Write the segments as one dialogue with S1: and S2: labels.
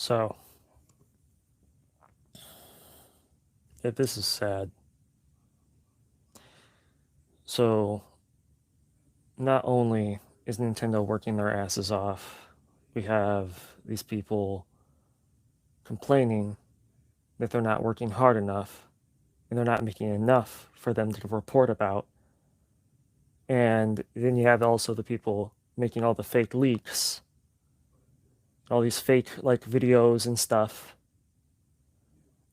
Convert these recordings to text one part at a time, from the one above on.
S1: So, this is sad. So, not only is Nintendo working their asses off, we have these people complaining that they're not working hard enough and they're not making enough for them to report about. And then you have also the people making all the fake leaks, all these fake like videos and stuff.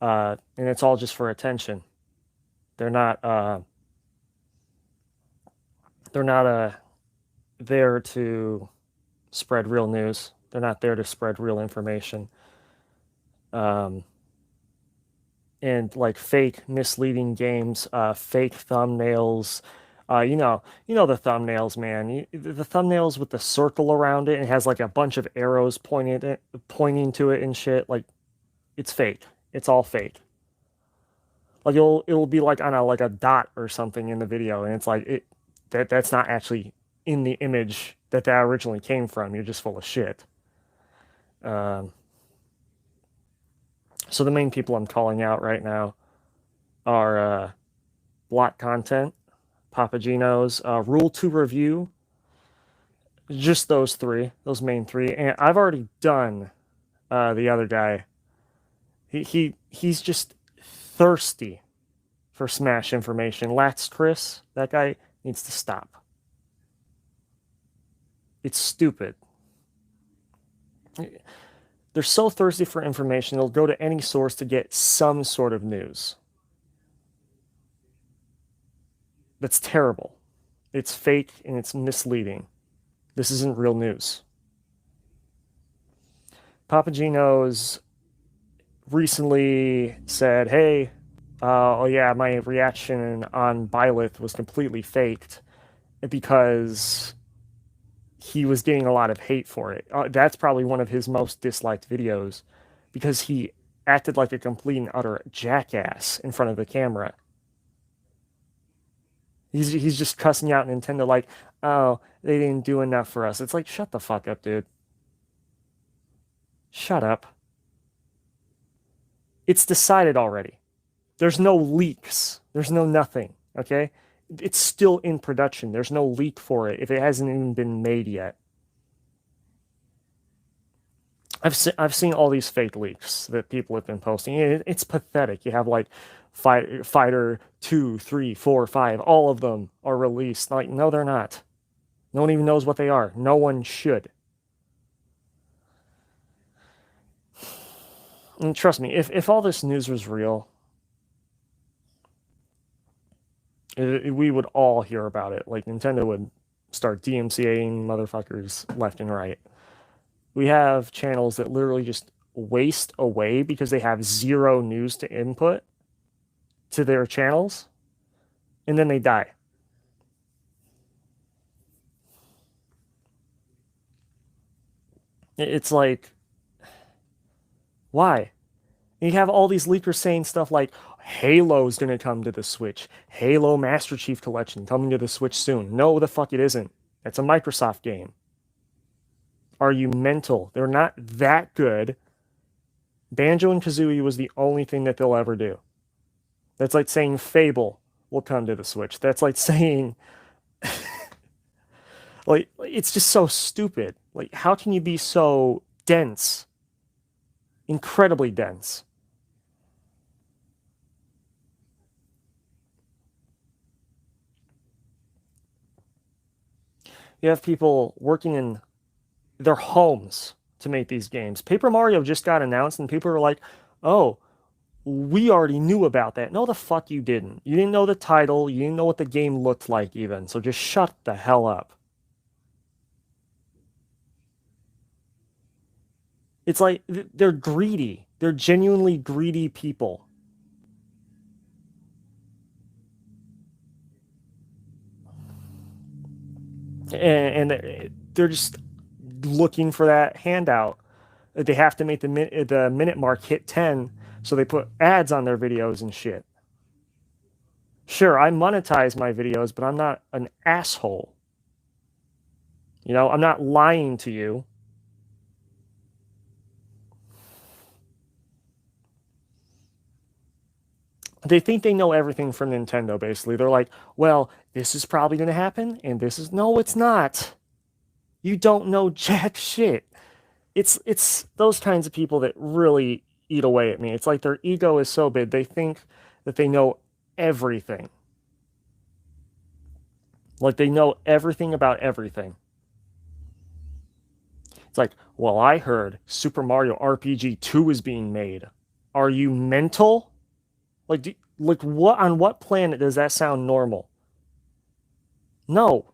S1: And it's all just for attention. They're not they're not there to spread real news. They're not there to spread real information. Um, and like fake misleading games, fake thumbnails. You know the thumbnails, man. The thumbnails with the circle around it and it has like a bunch of arrows pointing to it and shit. Like it's fake. It's all fake. Like it'll be like on a dot or something in the video, and it's like that's not actually in the image that originally came from. You're just full of shit. Um, so the main people I'm calling out right now are block content, Papagenos, Rule to Review, just those three, those main three. And I've already done the other guy. He's just thirsty for Smash information. Lax Chris, that guy needs to stop. It's stupid. They're so thirsty for information, they'll go to any source to get some sort of news. That's terrible. It's fake and it's misleading. This isn't real news. Papagenos recently said, hey, oh yeah, my reaction on Byleth was completely faked because he was getting a lot of hate for it. That's probably one of his most disliked videos because he acted like a complete and utter jackass in front of the camera. He's just cussing out Nintendo like, oh, they didn't do enough for us. It's like, shut the fuck up, dude. Shut up. It's decided already. There's no leaks. There's no nothing. Okay? It's still in production. There's no leak for it if it hasn't even been made yet. I've seen all these fake leaks that people have been posting. It's pathetic. You have like Fighter 2, 3, 4, 5, all of them are released. Like, no, they're not. No one even knows what they are. No one should. And trust me, if all this news was real, we would all hear about it. Like, Nintendo would start DMCAing motherfuckers left and right. We have channels that literally just waste away because they have zero news to input to their channels, and then they die. It's like, why? And you have all these leakers saying stuff like Halo's gonna come to the Switch. Halo Master Chief Collection coming to the Switch soon. No, the fuck it isn't. That's a Microsoft game. Are you mental? They're not that good. Banjo and Kazooie was the only thing that they'll ever do. That's like saying Fable will come to the Switch. That's like saying, like, it's just so stupid. Like, how can you be so dense? Incredibly dense. You have people working in their homes to make these games. Paper Mario just got announced, and people were like, oh, we already knew about that. No, the fuck you didn't. You didn't know the title. You didn't know what the game looked like, even. So just shut the hell up. It's like they're greedy. They're genuinely greedy people. And they're just looking for that handout. They have to make the minute mark hit 10, so they put ads on their videos and shit. Sure, I monetize my videos, but I'm not an asshole. You know, I'm not lying to you. They think they know everything from Nintendo, basically. They're like, well, this is probably going to happen, and this is. No, it's not. You don't know jack shit. It's those kinds of people that really eat away at me. It's like their ego is so big, they think that they know everything. Like they know everything about everything. It's like, well, I heard Super Mario RPG 2 is being made. Are you mental? Like what on what planet does that sound normal? No,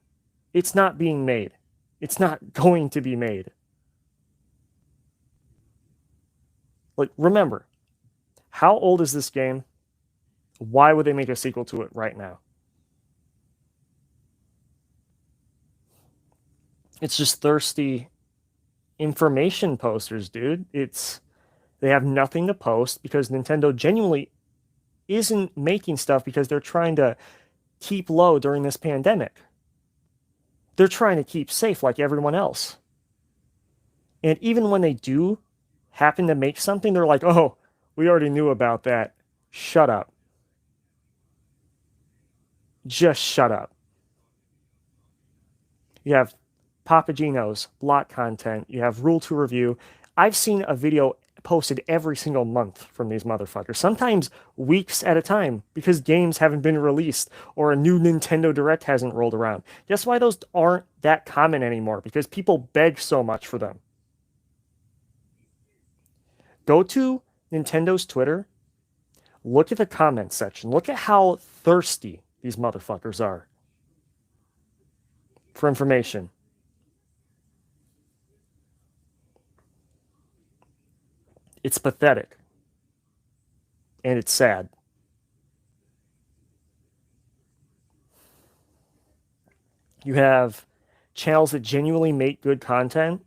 S1: it's not being made. It's not going to be made. Like remember, how old is this game? Why would they make a sequel to it right now? It's just thirsty information posters, dude. It's they have nothing to post because Nintendo genuinely isn't making stuff because they're trying to keep low during this pandemic. They're trying to keep safe like everyone else. And even when they do happen to make something, they're like, oh, we already knew about that. Shut up. Just shut up. You have Papagenos, block content. You have rule to review. I've seen a video posted every single month from these motherfuckers, sometimes weeks at a time, because games haven't been released or a new Nintendo Direct hasn't rolled around. Guess why those aren't that common anymore? Because people beg so much for them. Go to Nintendo's Twitter, look at the comments section, look at how thirsty these motherfuckers are for information. It's pathetic. And it's sad. You have channels that genuinely make good content,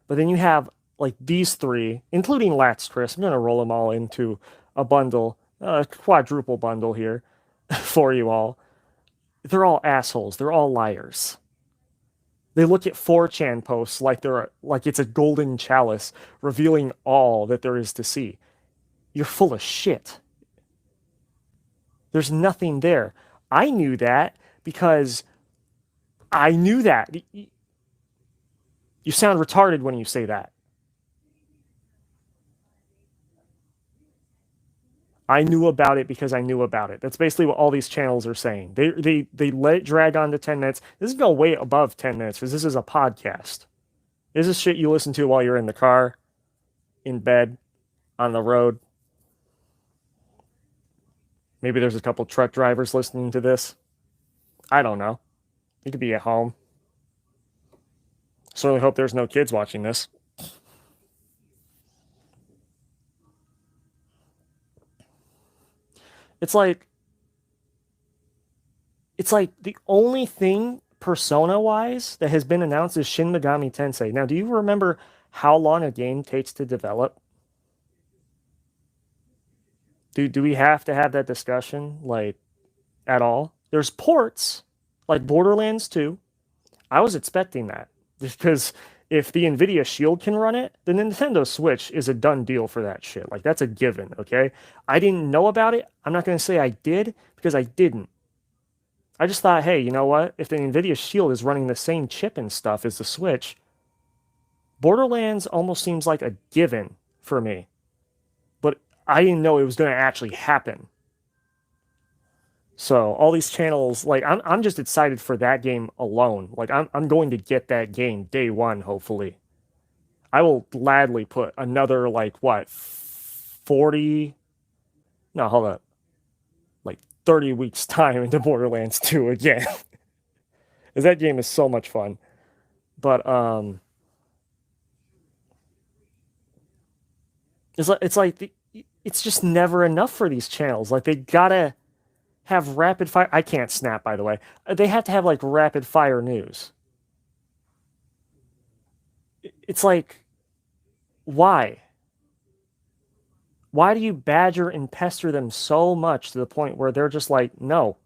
S1: but then you have like these three, including Lats Chris. I'm gonna roll them all into a bundle, a quadruple bundle here for you all. They're all assholes. They're all liars. They look at 4chan posts like like it's a golden chalice revealing all that there is to see. You're full of shit. There's nothing there. I knew that because I knew that. You sound retarded when you say that. I knew about it because I knew about it. That's basically what all these channels are saying. They let it drag on to 10 minutes. This is going way above 10 minutes because this is a podcast. This is shit you listen to while you're in the car, in bed, on the road. Maybe there's a couple truck drivers listening to this. I don't know. You could be at home. Certainly hope there's no kids watching this. It's like the only thing persona wise that has been announced is Shin Megami Tensei. Now, do you remember how long a game takes to develop? Do we have to have that discussion like at all? There's ports like Borderlands 2. I was expecting that because if the Nvidia Shield can run it, the Nintendo Switch is a done deal for that shit. Like that's a given, okay? I didn't know about it. I'm not going to say I did because I didn't. I just thought, hey, you know what? If the Nvidia Shield is running the same chip and stuff as the Switch, Borderlands almost seems like a given for me. But I didn't know it was going to actually happen. So all these channels, like I'm just excited for that game alone. Like I'm going to get that game day one, hopefully. I will gladly put another like what 40 no, hold up. Like 30 weeks time into Borderlands 2 again. Because that game is so much fun. But it's just never enough for these channels. Like they gotta have rapid fire. I can't snap, by the way. They have to have like rapid fire news. It's like, why? Why do you badger and pester them so much to the point where they're just like, no?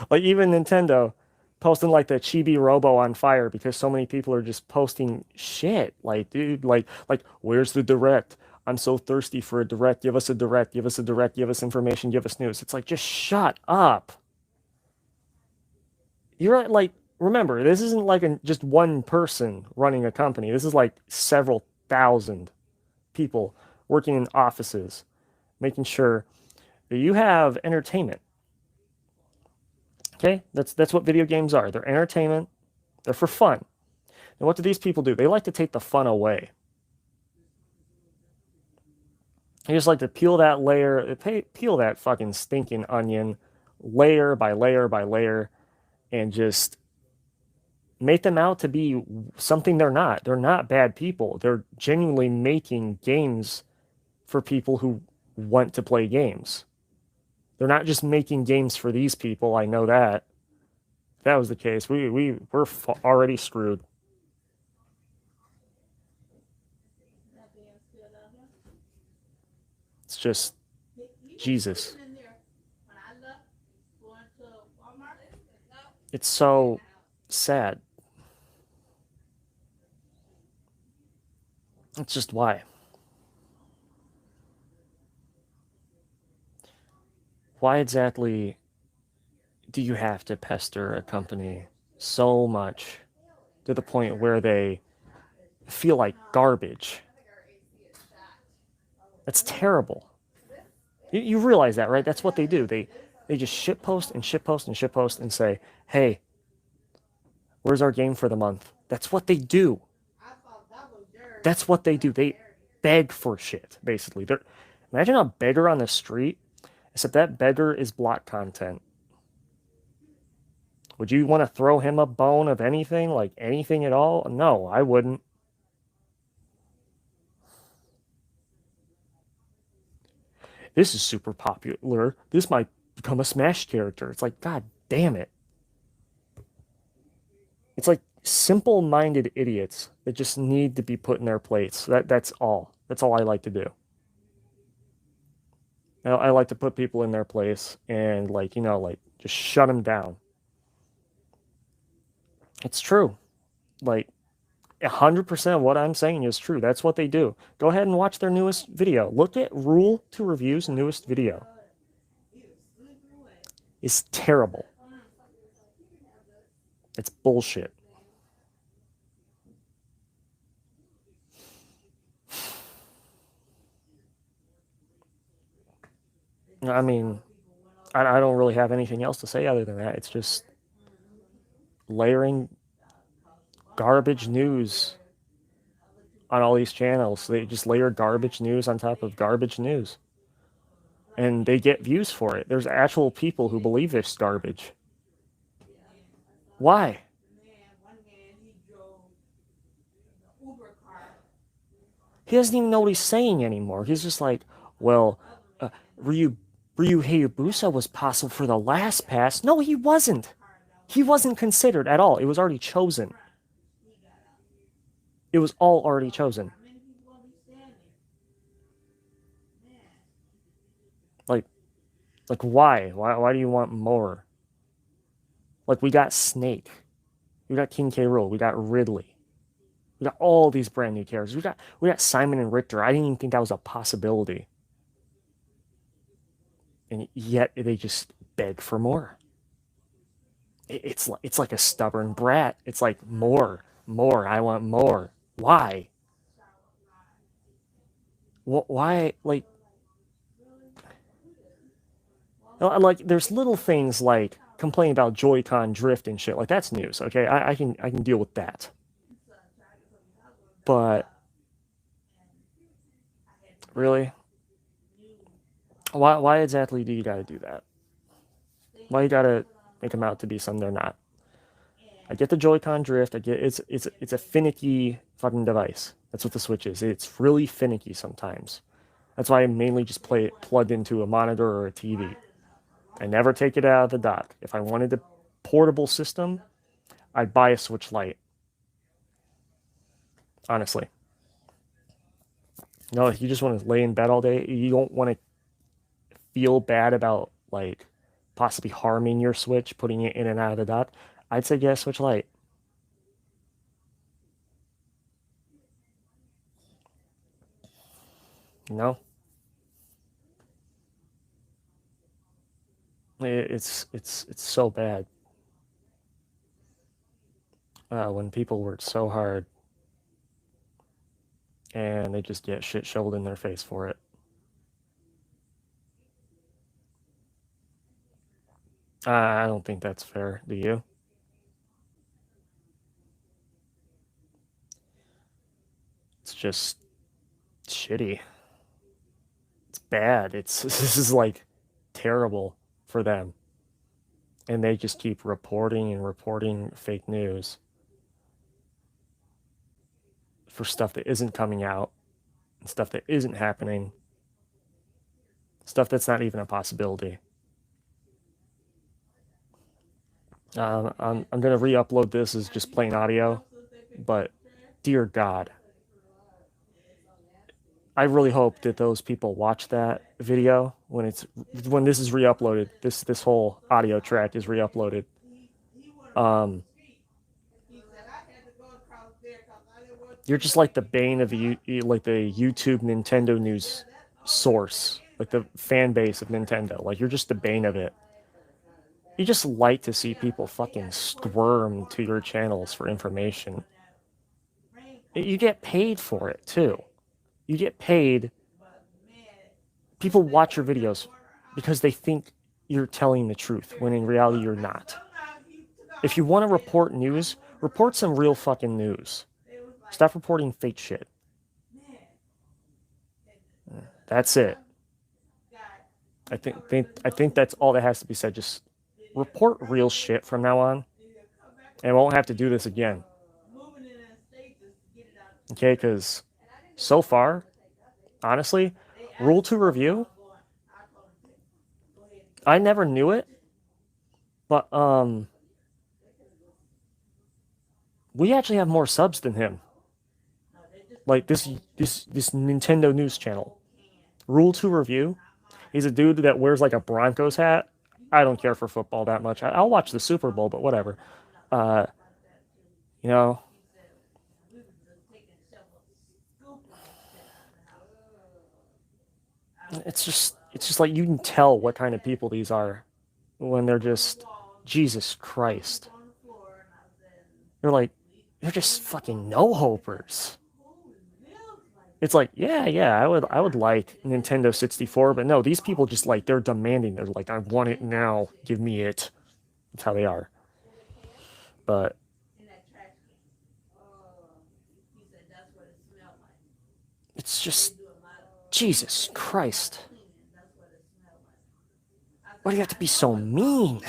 S1: Like even Nintendo posting like the Chibi Robo on fire because so many people are just posting shit. Like, dude, like where's the direct? I'm so thirsty for a direct. Give us a direct. Give us a direct. Give us information. Give us news. It's like, just shut up. You're like, remember, this isn't like just one person running a company. This is like several thousand people working in offices, making sure that you have entertainment. Okay, that's what video games are. They're entertainment. They're for fun. And what do these people do? They like to take the fun away. They just like to peel that layer, peel that fucking stinking onion, layer by layer by layer, and just make them out to be something they're not. They're not bad people. They're genuinely making games for people who want to play games. They're not just making games for these people. I know that. If that was the case, we're already screwed. It's just Jesus. It's so sad. It's just why. Why exactly do you have to pester a company so much to the point where they feel like garbage? That's terrible. You realize that, right? That's what they do. They just shitpost and shitpost and shitpost and say, "Hey, where's our game for the month?" That's what they do. That's what they do. They beg for shit, basically. Imagine a beggar on the street, except that beggar is block content. Would you want to throw him a bone of anything, like anything at all? No, I wouldn't. This is super popular. This might become a Smash character. It's like, God damn it. It's like simple-minded idiots that just need to be put in their place. That's all. That's all I like to do. I like to put people in their place and like just shut them down. It's true. Like 100% of what I'm saying is true. That's what they do. Go ahead and watch their newest video. Look at Rule to Review's newest video. It's terrible. It's bullshit. I mean, I don't really have anything else to say other than that. It's just layering garbage news on all these channels. They just layer garbage news on top of garbage news. And they get views for it. There's actual people who believe this garbage. Why? He doesn't even know what he's saying anymore. He's just like, well, Ryu Hayabusa was possible for the last pass. No, he wasn't. He wasn't considered at all. It was already chosen. It was all already chosen. Like, why? Why do you want more? Like, we got Snake. We got King K. Rool. We got Ridley. We got all these brand new characters. We got Simon and Richter. I didn't even think that was a possibility. And yet they just beg for more. It's like a stubborn brat. It's like more. I want more. Why? Why? Like there's little things like complaining about Joy-Con drift and shit. Like that's news. Okay, I can deal with that. But really, why exactly do you got to do that? Why you got to make them out to be something they're not? I get the Joy-Con drift. I get it's a finicky fucking device. That's what the Switch is. It's really finicky sometimes. That's why I mainly just play it plugged into a monitor or a TV. I never take it out of the dock. If I wanted a portable system, I'd buy a Switch Lite. Honestly. No, if you just want to lay in bed all day, you don't want to feel bad about like possibly harming your Switch, putting it in and out of the dock, I'd say get a Switch Lite. No, it's so bad. When people work so hard and they just get shit shoved in their face for it. I don't think that's fair. Do you? It's just shitty. It's bad. It's this is like terrible for them, and they just keep reporting and reporting fake news for stuff that isn't coming out, and stuff that isn't happening, stuff that's not even a possibility. I'm gonna re-upload this as just plain audio, but dear God, I really hope that those people watch that video when this is re-uploaded. This whole audio track is re-uploaded. Um, you're just like the bane of like the YouTube Nintendo news source, like the fan base of Nintendo. Like you're just the bane of it. You just like to see people fucking squirm to your channels for information. You get paid for it too. You get paid. People watch your videos because they think you're telling the truth when in reality you're not. If you want to report news, report some real fucking news. Stop reporting fake shit. That's it. I think that's all that has to be said. Just report real shit from now on, and won't have to do this again. Okay, because so far, honestly, rule to review, I never knew it, but we actually have more subs than him. Like this Nintendo news channel. Rule to review. He's a dude that wears like a Broncos hat. I don't care for football that much. I'll watch the Super Bowl, but whatever. Uh, you know, it's just like you can tell what kind of people these are when they're just Jesus Christ. They're like they're just fucking no hopers. It's like, yeah, I would like Nintendo 64, but no, these people just like they're demanding. They're like, I want it now. Give me it. That's how they are. But it's just Jesus Christ. Why do you have to be so mean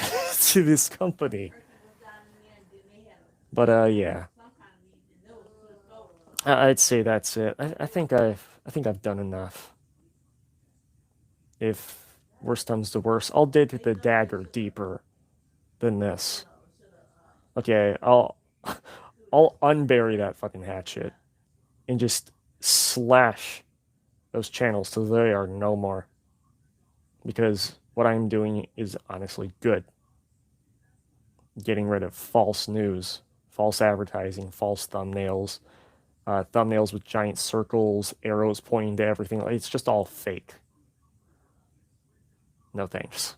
S1: to this company? But yeah, I'd say that's it. I think I've done enough. If worst comes to worst, I'll dig the dagger deeper than this. Okay, I'll unbury that fucking hatchet and just slash those channels so they are no more. Because what I'm doing is honestly good. Getting rid of false news, false advertising, false thumbnails with giant circles, arrows pointing to everything. It's just all fake. No thanks.